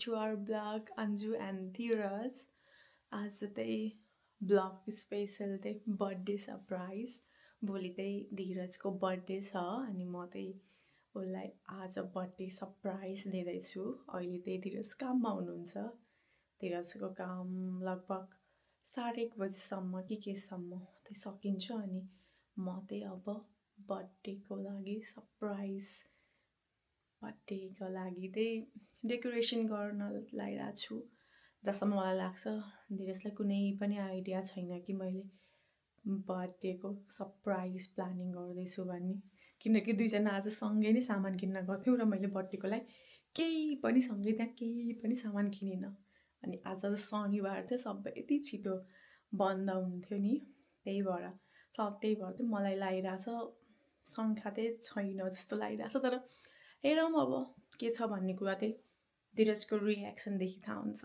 to our blog, Anju and Dheeraj. आज चाहिँ blog special चाहिँ बर्थडे सरप्राइज भोलि चाहिँ धीरजको बर्थडे छ अनि म चाहिँ उसलाई आज बर्थडे सरप्राइज दिँदैछु। अहिले चाहिँ धीरज काममा हुनुहुन्छ। धीरजको काम लगभग 1:30 बजीसम्म कि केसम्म चाहिँ सकिन्छ अनि म चाहिँ अब बर्थडेको लागि सरप्राइज बर्थडेको लागि चाहिँ डेकोरेसन गर्न लागिरहेको छु। जसम्म मलाई लाग्छ धीरजलाई कुनै पनि आइडिया छैन कि मैले बर्थडेको सरप्राइज प्लानिङ गर्दैछु भन्ने, किनकि दुईजना आज सँगै नै सामान किन्न गथ्यौँ र मैले बर्थडेको लागि केही पनि सँगै त्यहाँ केही पनि सामान किनिनँ। अनि आज शनिबार थियो, सबै यति छिटो बन्द हुन्थ्यो नि, त्यही भएर चाहिँ मलाई लागिरहेछ सङ्ख्या चाहिँ छैन जस्तो लागिरहेछ। तर हेरौँ अब के छ भन्ने कुरा चाहिँ धीरजको रियाक्सनदेखि थाहा हुन्छ।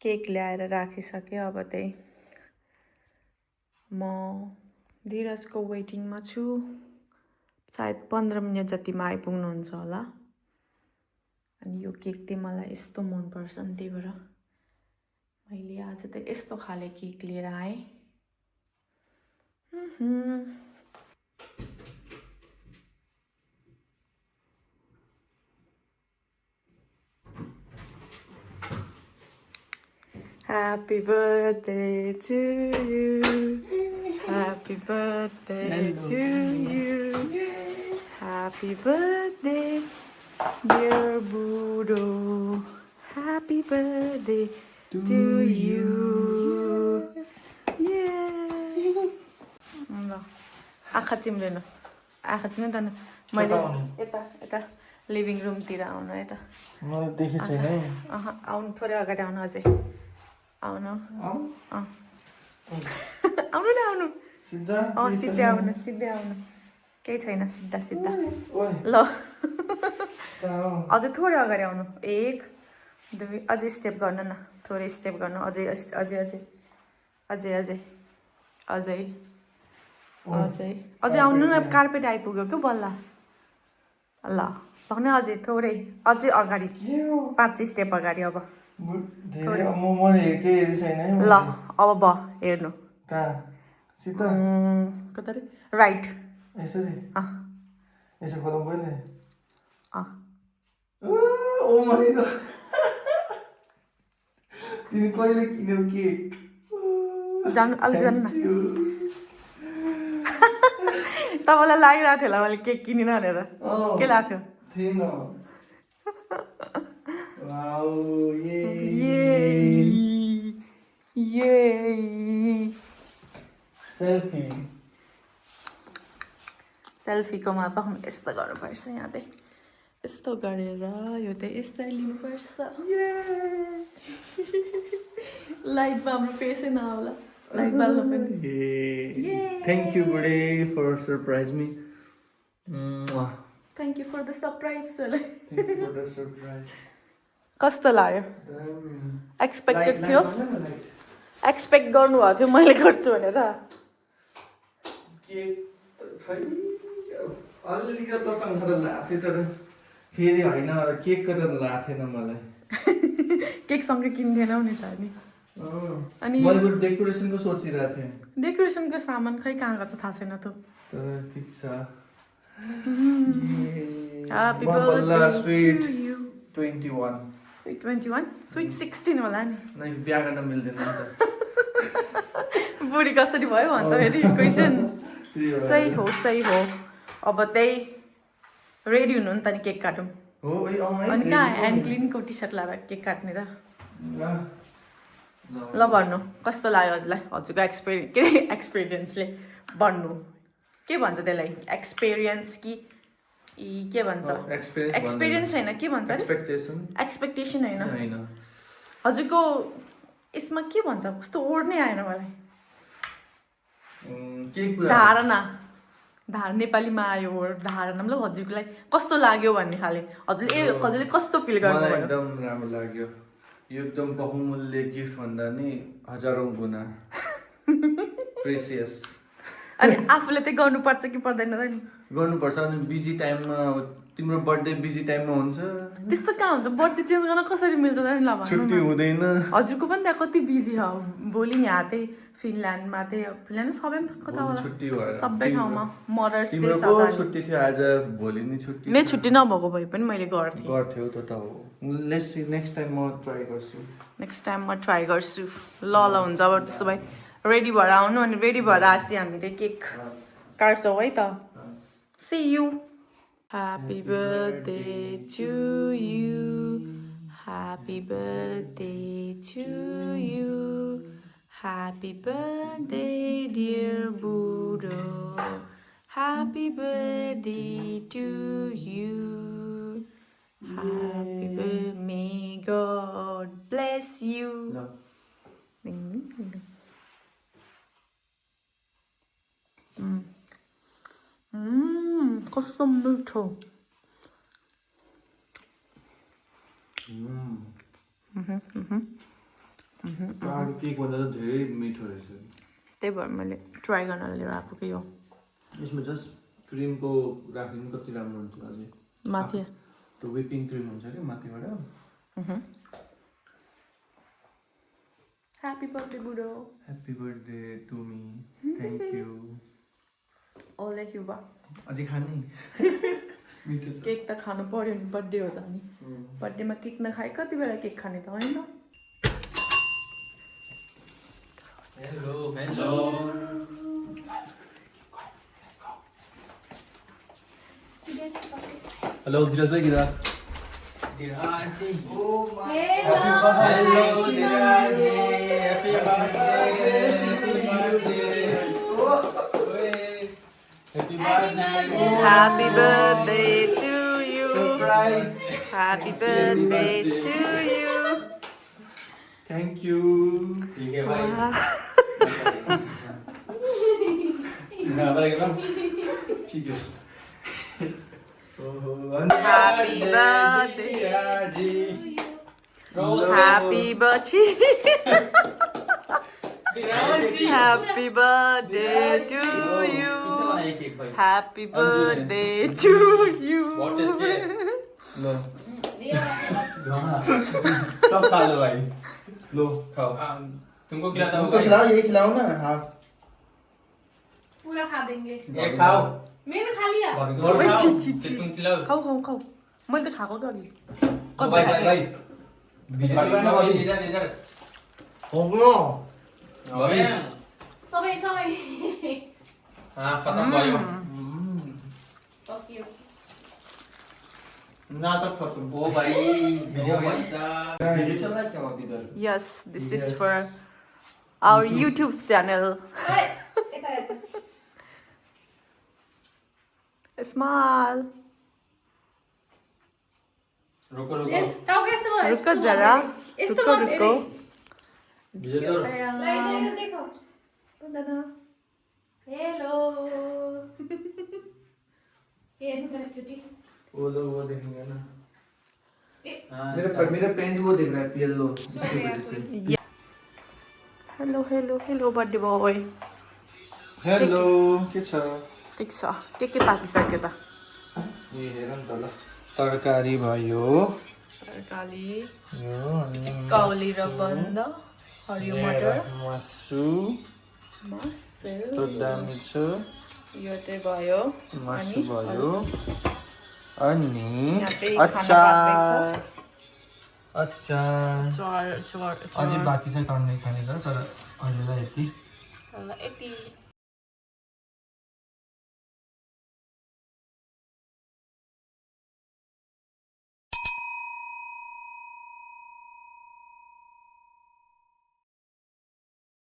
केक ल्याएर राखिसकेँ। अब चाहिँ म धीरजको वेटिङमा छु। सायद 15 मिनट जतिमा आइपुग्नुहुन्छ होला। अनि यो केक चाहिँ मलाई यस्तो मनपर्छ नि, त्यही भएर मैले आज चाहिँ यस्तो खाले केक लिएर आएँ। Happy birthday to you. Happy birthday to you. Happy birthday, dear Budo. Happy birthday to you. Yay! ल आँखा चिम्लेन, आँखा चिम्लेन त मैले यता लिभिङ रुमतिर आउनु यता देखि छैन है। आउनु थोरै अगाडि आउनु, अझै आउनु आउनु न आउनु सिधै आउनु केही छैन, सिधा सिधा ल अझै थोरै अगाडि आउनु, 1 2 अझै स्टेप गर्नु न, थोरै स्टेप गर्नु, अझै अझै अझै अझै अझै अझै अझै अझै आउनु न, कार्पेट आइपुग्यो क्या बल्ल। ल भने अझै थोरै अझै अगाडि 5 स्टेप अगाडि। अब ल अब हेर्नु कता रे, राइट यसरी यसो खोलौँ पहिले। ओ माय गॉड, तिमी कहिले किन्यौ केक? जानु अलि जानु न। तपाईँलाई लागिरहेको थियो होला मैले केक किनिन भनेर, के लाग्थ्यो? थिएन। वाउ, ये सेल्फीकोमा पनि यस्तो गर्नुपर्छ। यहाँ चाहिँ यस्तो गरेर यो चाहिँ यस्तै लिनुपर्छ। लाइटमा हाम्रो फेसै नआउला, लाइट बाल्नु पनि। थ्याङ्क यू बुढे for surprise me. Thank you for the surprise. Surprise कस्तो लाग्यो? एक्सपेक्टेड थियो? एक्सपेक्ट गर्नुभएको थियो मैले गर्छु भनेर? अलिकतासँग त लाग्थ्यो, तर फेरि होइन, केकको त लागेको थिएन मलाई। केकसँगै किन्थेनौ नि त अनि। अनि मैले डेकोरेसनको सोचिरहेको थिएँ। डेकोरेसनको सामान खै कहाँ गएको थाहा छैन त। तर ठिक छ। Happy birthday sweet to you. 21 sweet 21? Sweet 16 होला नि। नै बिहा गर्न मिल्दैन नि त। बुढी कसरी भयो भन्छ फेरि क्वेसन। सही हो। अब त्यही रेडी हुनु नि त, नि केक काटौँ। हो अनि कहाँ एन्क्लिनको टी सर्ट लगाएर केक काट्ने त? ल भन्नु कस्तो लाग्यो हजुरलाई हजुरको एक्सपिरियन्सले भन्नु के भन्छ त्यसलाई एक्सपिरियन्स कि के भन्छ एक्सपिरियन्स होइन के भन्छ एक्सपेक्टेसन होइन हजुरको यसमा के भन्छ कस्तो वर्ड नै आएन मलाई धारणा नेपालीमा आयो वर्ड धारणा मतलब हजुरको लागि कस्तो लाग्यो भन्ने खाले हजुरले कस्तो फिल गर्नुभयो एकदम राम्रो लाग्यो यो एकदम बहुमूल्य गिफ्ट भन्दा नि हजारौं गुना प्रेसियस अनि आफूले चाहिँ गर्नुपर्छ कि पर्दैन त नि गर्नुपर्छ अनि बिजी टाइममा तिम्रो बर्थडे बिजी टाइममा हुन्छ त्यस्तो कहाँ हुन्छ बर्थडे चेन्ज गर्न कसरी मिल्छ त नि ल छुट्टी हुँदैन हजुरको पनि त्यहाँ कति बिजी छ भोलि यहाँ चाहिँ फिनल्यान्डमा चाहिँ फिनल्यान्ड सबै कता होला छुट्टी भयो सबै ठाउँमा मदर्स डे छ तिम्रो छुट्टी थियो आज भोलि नि छुट्टी मेरो छुट्टी नभएको भए पनि मैले गर्थ्यो त हो लेट्स सी नेक्स्ट टाइम म ट्राई गर्छु नेक्स्ट टाइम म ट्राई गर्छु ल हुन्छ अब त्यसो भए रेडी भएर आउनु अनि रेडी भएर आएपछि हामी चाहिँ केक काट्छौँ है त see you Happy birthday to you. Happy birthday to you. Happy birthday, dear Budo. Happy birthday to you. Happy birthday. May God bless you. No. कस्तो मिठो केक भन्दा त धेरै मिठो रहेछ त्यही भएर मैले ट्राई गर्न लिएर आएको कि यो यसमा जस्ट क्रिमको राख्नु कति राम्रो हुन्थ्यो अझै माथि त्यो व्हिपिङ क्रिम हुन्छ कि माथिबाट ह्यापी बर्थडे बुडो happy birthday to me thank you ओले क्युबा अझै खाने मिठो छ केक त खानु पर्यो नि बर्थडे हो त नि बर्थडेमा केक नखाए कति बेला केक खाने त होइन हेलो हेलो हेलो धीरज भाइ किधर Dheeraj ji oh my hello Dheeraj ji happy birthday Happy birthday to you. Surprise. Happy birthday to you. Thank you. ठीक है भाई ठीक है Happy birthday. Happy birthday. Happy birthday to you. Happy birthday to you. What is it? No. सब खा लो भाई. लो खाओ. तुमको खिलाता हूँ. उसको खिलाओ ये खिलाओ ना हाफ. पूरा खा देंगे. एक खाओ. मैंने खा लिया. तुम खिलाओ. खाओ खाओ खाओ. मैले त खाएको त अघि. भाई भाई भाई. इधर इधर. हो गयो. भाई. सबै खत्म भयो. सक्यो. नाटक खत्म. ओ भाइ भिडियो भइसा. भिडियो चल रहा है क्या वहाँ इधर? Yes, this is for our YouTube channel. Smile. रुको रुको. टाउको यस्तो भयो. रुको जरा. यस्तो रुको भयो. रुको. भिडियो ल देखो. हेलो. हेर्नु त एकचोटि. वो देखेंगे ना. मेरा पेन वो देख रहा है येलो इसकी वजह से. Hello hello hello birthday boy. Hello के छ? ठिक छ. के पाकिसक्यो त? ए हेर न त ल. तरकारी भयो. तरकारी. यो अनि काउली र बन्द. हरियो मटर. मासु. मासु. दामी छ. यो चाहिँ भयो. मासु भयो. अनि अचार. अझै बाँकी छ टर्ने खाने तर अहिलेलाई यति.